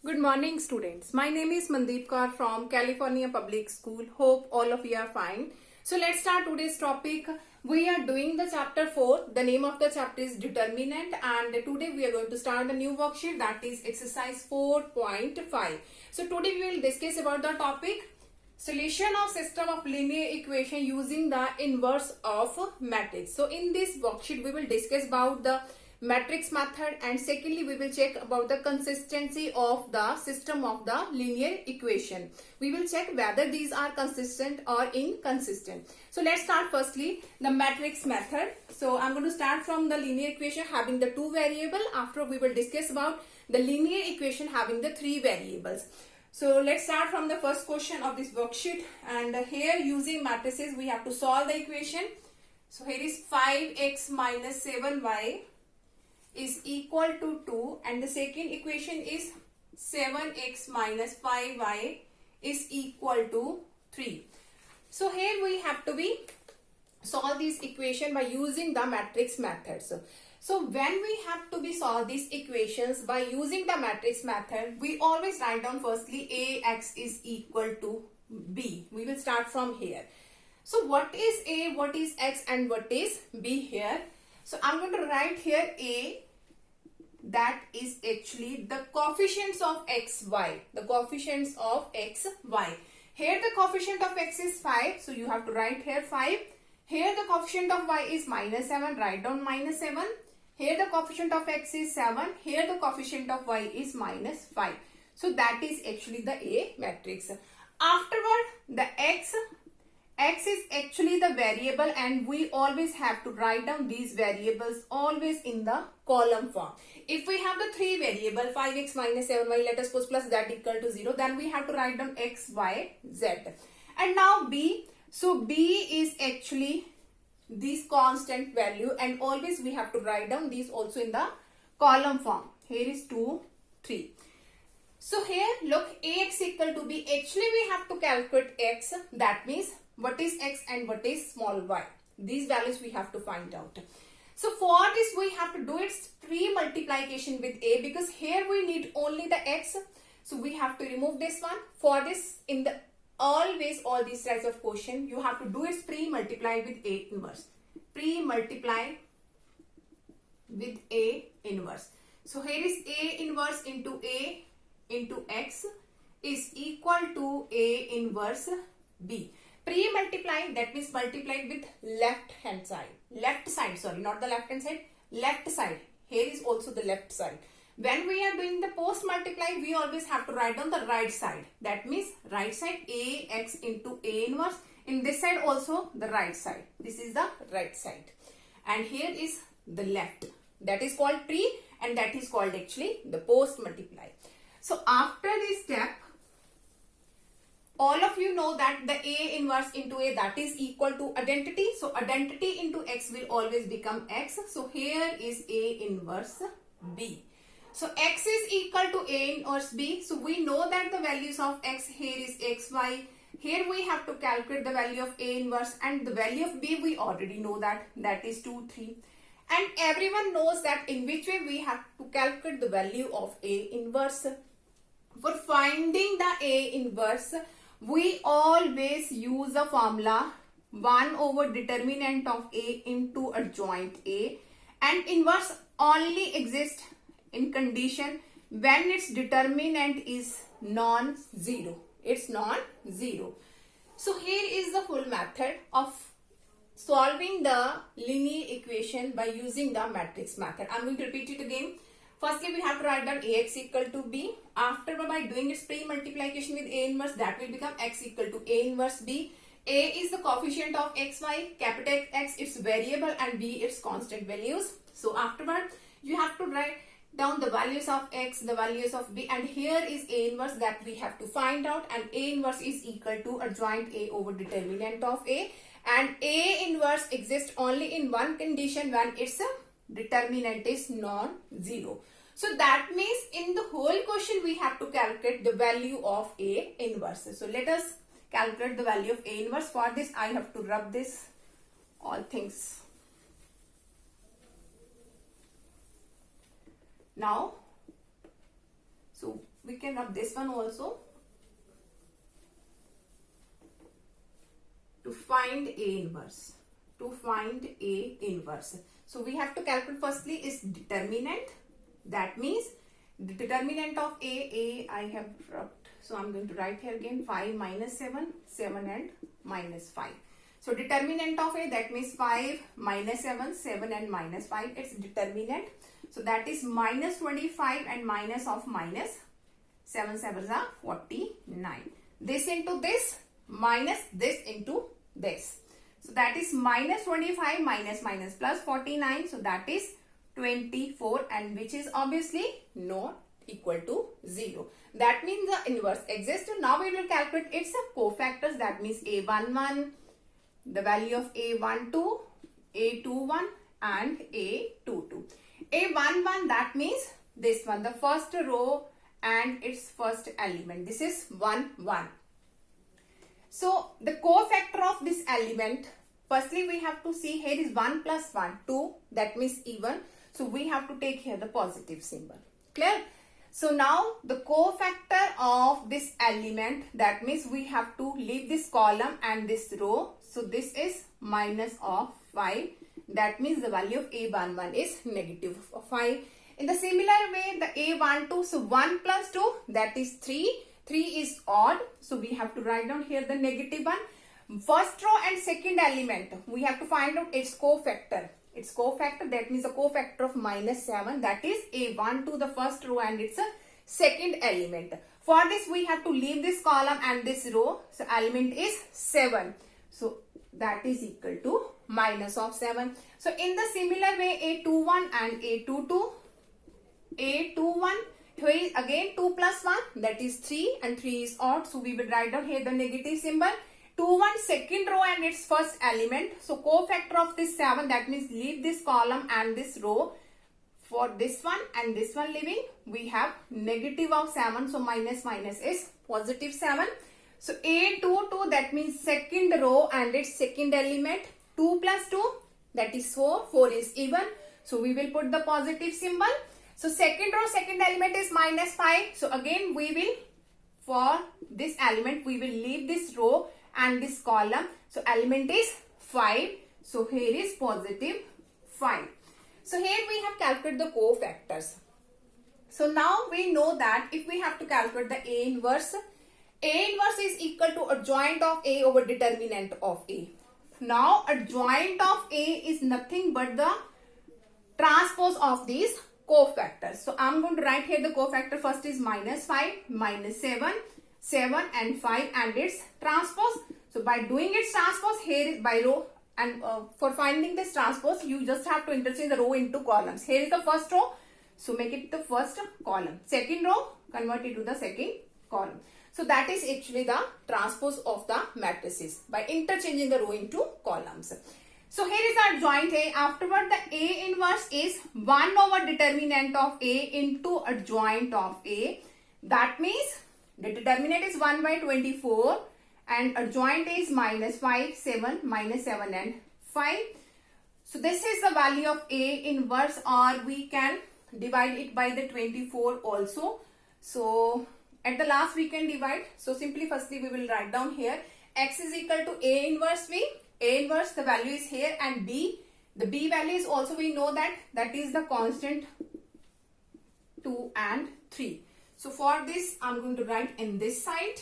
Good morning, students. My name is Mandeep Kaur from California Public School. Hope all of you are fine. So let's start today's topic. We are doing the chapter 4. The name of the chapter is determinant, and today we are going to start the new worksheet, that is exercise 4.5. So today we will discuss about the topic solution of system of linear equation using the inverse of matrix. So in this worksheet we will discuss about the matrix method, and secondly we will check about the consistency of the system of the linear equation. We will check whether these are consistent or inconsistent. So let's start firstly the matrix method. So I'm going to start from the linear equation having the two variable. After we will discuss about the linear equation having the three variables. So let's start from the first question of this worksheet, and here using matrices we have to solve the equation. So here is 5x minus 7y is equal to 2, and the second equation is 7x minus 5y is equal to 3. So here we have to solve this equation by using the matrix method. So when we have to solve these equations by using the matrix method, we always write down firstly ax is equal to b. We will start from here. So what is a, what is x, and what is b here? So I'm going to write here a, that is actually the coefficients of x, y. The coefficients of x, y. Here the coefficient of x is 5. So you have to write here 5. Here the coefficient of y is minus 7. Write down minus 7. Here the coefficient of x is 7. Here the coefficient of y is minus 5. So that is actually the A matrix. Afterward, the x is actually the variable, and we always have to write down these variables always in the column form. If we have the three variable 5x minus 7y, let us suppose plus that equal to 0, then we have to write down x, y, z. And now b. So b is actually this constant value, and always we have to write down these also in the column form. Here is 2, 3. So here look, ax equal to b. Actually we have to calculate x. That means what is x and what is small y. These values we have to find out. So for this we have to do its pre-multiplication with a, because here we need only the x. So we have to remove this one. For this, in the always all these types of question, you have to do its pre-multiply with a inverse. Pre-multiply with a inverse. So here is a inverse into a into x is equal to a inverse b. Pre-multiply, that means multiply with left side, sorry, not the left hand side, left side. Here is also the left side. When we are doing the post multiply, we always have to write down the right side. That means right side ax into a inverse. In this side also the right side. This is the right side. And here is the left. That is called pre, and that is called actually the post multiply. So after this step, all of you know that the a inverse into a, that is equal to identity. So identity into x will always become x. So here is a inverse b. So x is equal to a inverse b. So we know that the values of x, here is x, y. Here we have to calculate the value of a inverse, and the value of b we already know that is 2, 3. And everyone knows that in which way we have to calculate the value of a inverse. For finding the a inverse, we always use a formula 1 over determinant of a into adjoint a, and inverse only exists in condition when its determinant is non-zero. It's non-zero. So here is the full method of solving the linear equation by using the matrix method. I'm going to repeat it again. Firstly, we have to write down ax equal to b. After, by doing its pre-multiplication with a inverse, that will become x equal to a inverse b. A is the coefficient of x, y, capital X its variable, and b its constant values. So afterward, you have to write down the values of x, the values of b, and here is a inverse that we have to find out, and a inverse is equal to adjoint a over determinant of a, and a inverse exists only in one condition, when its determinant is non-zero. So that means in the whole question we have to calculate the value of a inverse. So let us calculate the value of a inverse. For this I have to rub this all things. Now So we can rub this one also to find A inverse. To find A inverse. So we have to calculate firstly is determinant. That means the determinant of A I have rubbed. So I'm going to write here again 5 minus 7, 7 and minus 5. So determinant of A, that means 5 minus 7, 7 and minus 5. It's determinant. So that is minus 25 and minus of minus 7 sevens are 49. This into this minus this into this. So that is minus 25 minus minus plus 49. So that is 24, and which is obviously not equal to 0. That means the inverse exists. Now we will calculate its cofactors. That means A11, the value of A12, A21 and A22. A11, that means this one, the first row and its first element. This is 1, 1. So the cofactor of this element, firstly we have to see here is 1 plus 1, 2, that means even. So we have to take here the positive symbol. Clear? So now the cofactor of this element, that means we have to leave this column and this row. So this is minus of 5. That means the value of A11 is negative 5. In the similar way, the A12, so 1 plus 2, that is 3. 3 is odd. So we have to write down here the negative 1. First row and second element, we have to find out its cofactor. Its cofactor, that means the cofactor of minus 7, that is A12, the first row and its a second element. For this we have to leave this column and this row. So element is 7. So that is equal to minus of 7. So in the similar way, A21 and A22. A21, here is again 2 plus 1, that is 3, and 3 is odd. So we will write down here the negative symbol. 2, 1, second row and its first element. So cofactor of this 7, that means leave this column and this row. For this one and this one leaving, we have negative of 7. So minus minus is positive 7. So A22, that means second row and its second element. 2 plus 2, that is 4. 4 is even. So we will put the positive symbol. So second row, second element is minus 5. So again we will, for this element, we will leave this row and this column. So element is 5. So here is positive 5. So here we have calculated the cofactors. So now we know that if we have to calculate the A inverse is equal to adjoint of A over determinant of A. Now adjoint of A is nothing but the transpose of these cofactors. So I'm going to write here the cofactor. First is minus 5, minus 7, 7 and 5 and its transpose. So by doing its transpose, here is by row, and for finding this transpose, you just have to interchange the row into columns. Here is the first row. So make it the first column. Second row, convert it to the second column. So that is actually the transpose of the matrices by interchanging the row into columns. So here is our adjoint A. Afterward, the A inverse is 1 over determinant of A into adjoint of A. That means the determinant is 1 by 24 and adjoint A is minus 5, 7, minus 7 and 5. So this is the value of A inverse, or we can divide it by the 24 also. So at the last we can divide. So simply firstly we will write down here X is equal to A inverse V. A inverse, the value is here, and B, the B value is also, we know that is the constant 2 and 3. So for this I'm going to write in this side.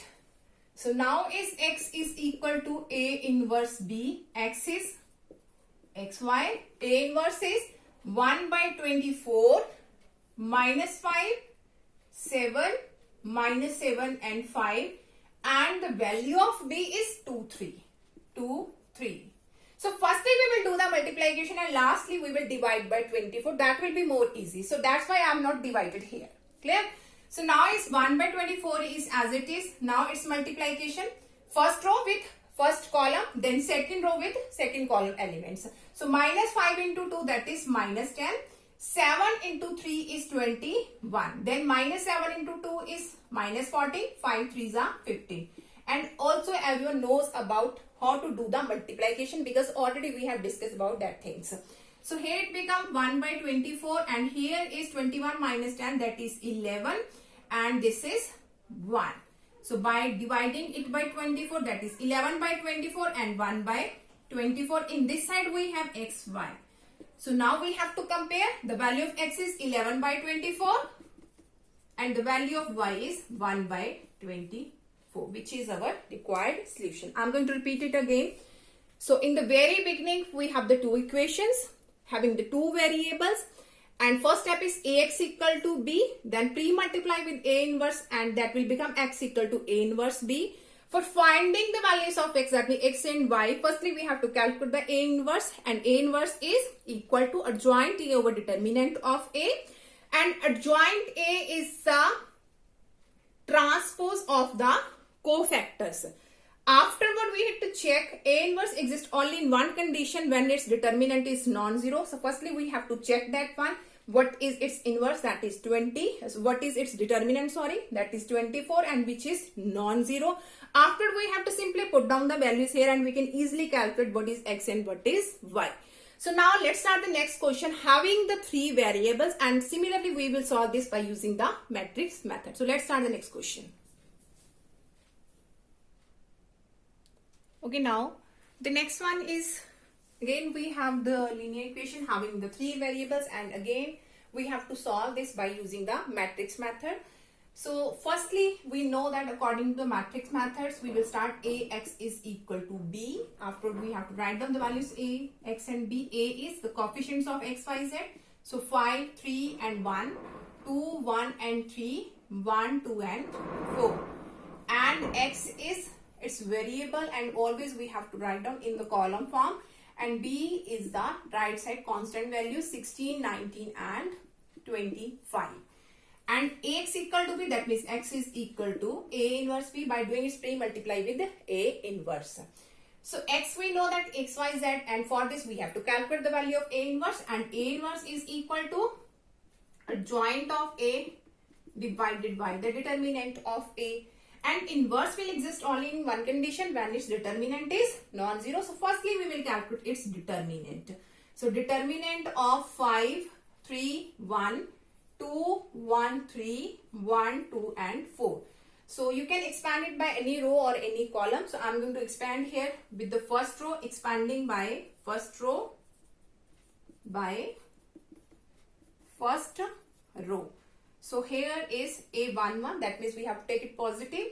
So now is X is equal to A inverse B. X is XY. A inverse is 1 by 24 minus 5, 7, minus 7 and 5, and the value of B is 2, 3. 2, 3. So firstly we will do the multiplication and lastly we will divide by 24. That will be more easy. So that's why I am not divided here. Clear? So now is 1 by 24 is as it is. Now it's multiplication. First row with first column, then second row with second column elements. So minus 5 into 2, that is minus 10. 7 into 3 is 21. Then minus 7 into 2 is minus 40. 5 3s are 15. And also everyone knows about how to do the multiplication because already we have discussed about that things. So here it becomes 1 by 24 and here is 21 minus 10, that is 11. and this is 1. So by dividing it by 24, that is 11 by 24 and 1 by 24. In this side we have x, y. So now we have to compare. The value of x is 11 by 24 and the value of y is 1 by 24, which is our required solution. I'm going to repeat it again. So in the very beginning, we have the two equations having the two variables. And first step is ax equal to b. Then pre-multiply with a inverse and that will become x equal to a inverse b. For finding the values of x, that means x and y, firstly we have to calculate the a inverse, and a inverse is equal to adjoint a over determinant of a, and adjoint a is the transpose of the cofactors. Afterward we have to check a inverse exists only in one condition, when its determinant is non-zero. So firstly we have to check that one. What is its inverse? That is 20. So what is its determinant? Sorry, that is 24, and which is non-zero. After we have to simply put down the values here and we can easily calculate what is x and what is y. So now let's start the next question having the three variables, and similarly we will solve this by using the matrix method. So let's start the next question. Okay, now the next one is, again we have the linear equation having the three variables, and again we have to solve this by using the matrix method. So firstly we know that according to the matrix methods we will start ax is equal to b. After we have to write down the values a, x and b. A is the coefficients of x, y, z. So 5, 3 and 1, 2, 1 and 3, 1, 2 and 4. And x is its variable, and always we have to write down in the column form. And b is the right side constant value 16, 19 and 25. And ax equal to b, that means x is equal to a inverse b. By doing its pre-multiply with a inverse. So x we know that x, y, z, and for this we have to calculate the value of a inverse, and a inverse is equal to adjoint of a divided by the determinant of a. And inverse will exist only in one condition, when its determinant is non-zero. So firstly we will calculate its determinant. So determinant of 5, 3, 1, 2, 1, 3, 1, 2 and 4. So you can expand it by any row or any column. So I'm going to expand here with the first row, expanding by first row by first row. So here is a11, that means we have to take it positive,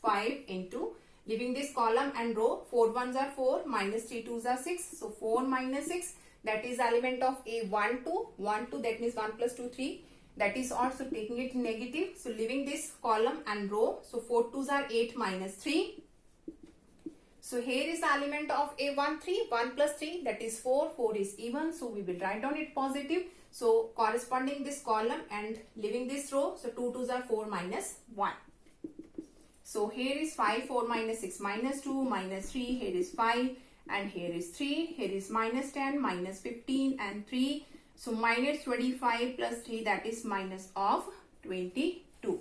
5 into, leaving this column and row, 4 ones are 4, minus 3 twos are 6, so 4 minus 6, that is element of a12, 1, 2, that means 1 plus 2, 3, that is also taking it negative, so leaving this column and row, so 4 twos are 8 minus 3. So here is the element of a13, 1 plus 3, that is 4, 4 is even, so we will write down it positive. So corresponding this column and leaving this row, so 2 twos are 4 minus 1. So here is 5, 4 minus 6 minus 2, minus 3, here is 5 and here is 3, here is minus 10, minus 15 and 3. So minus 25 plus 3, that is minus of 22.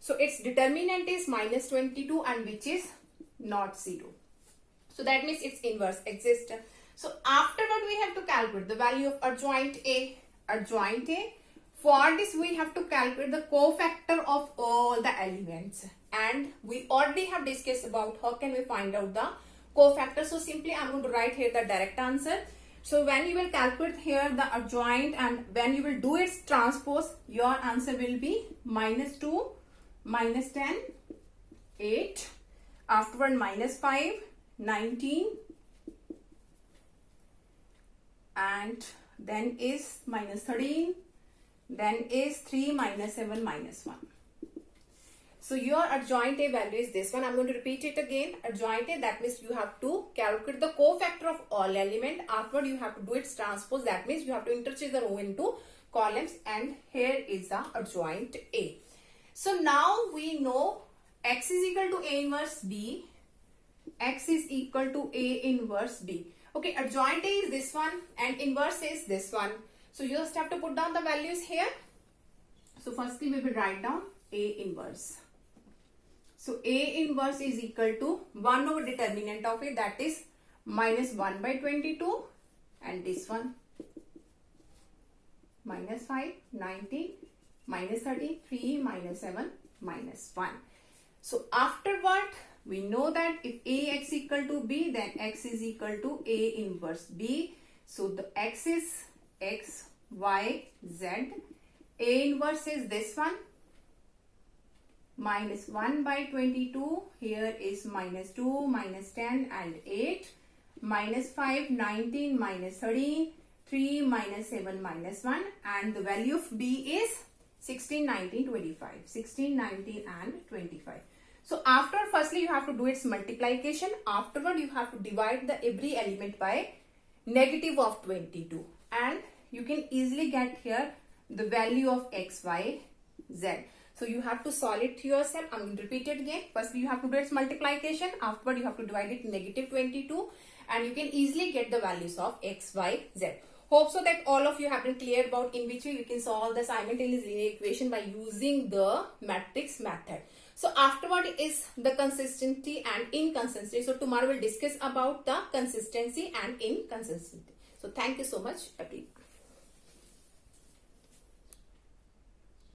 So its determinant is minus 22 and which is not 0. So that means its inverse exists. So afterward we have to calculate the value of adjoint A. Adjoint A. For this we have to calculate the cofactor of all the elements. And we already have discussed about how can we find out the cofactor. So simply I am going to write here the direct answer. So when you will calculate here the adjoint and when you will do its transpose, your answer will be minus 2, minus 10, 8, afterward minus 5, 19, and then is minus 13, then is 3, minus 7, minus 1. So your adjoint A value is this one. I'm going to repeat it again. Adjoint A, that means you have to calculate the cofactor of all element. Afterward you have to do its transpose. That means you have to interchange the row into columns, and here is the adjoint A. So now we know x is equal to A inverse B. X is equal to A inverse B. Okay, adjoint A is this one and inverse is this one. So you just have to put down the values here. So firstly we will write down A inverse. So A inverse is equal to 1 over determinant of A, that is minus 1 by 22, and this one minus 5, 19, minus 13, 3 minus 7 minus 1. So afterward, we know that if Ax equal to B, then x is equal to A inverse B. So the x is x, y, z. A inverse is this one. Minus 1 by 22. Here is minus 2, minus 10 and 8. Minus 5, 19, minus 13. 3 minus 7 minus 1. And the value of B is 16, 19, 25. 16, 19 and 25. So after, firstly you have to do its multiplication. Afterward you have to divide the every element by negative of 22. And you can easily get here the value of x, y, z. So you have to solve it yourself. I'm going to repeat it again. First you have to do its multiplication. Afterward you have to divide it negative 22. And you can easily get the values of x, y, z. Hope so that all of you have been clear about in which way you can solve the simultaneous linear equation by using the matrix method. So afterward is the consistency and inconsistency. So tomorrow we'll discuss about the consistency and inconsistency. So thank you so much everyone.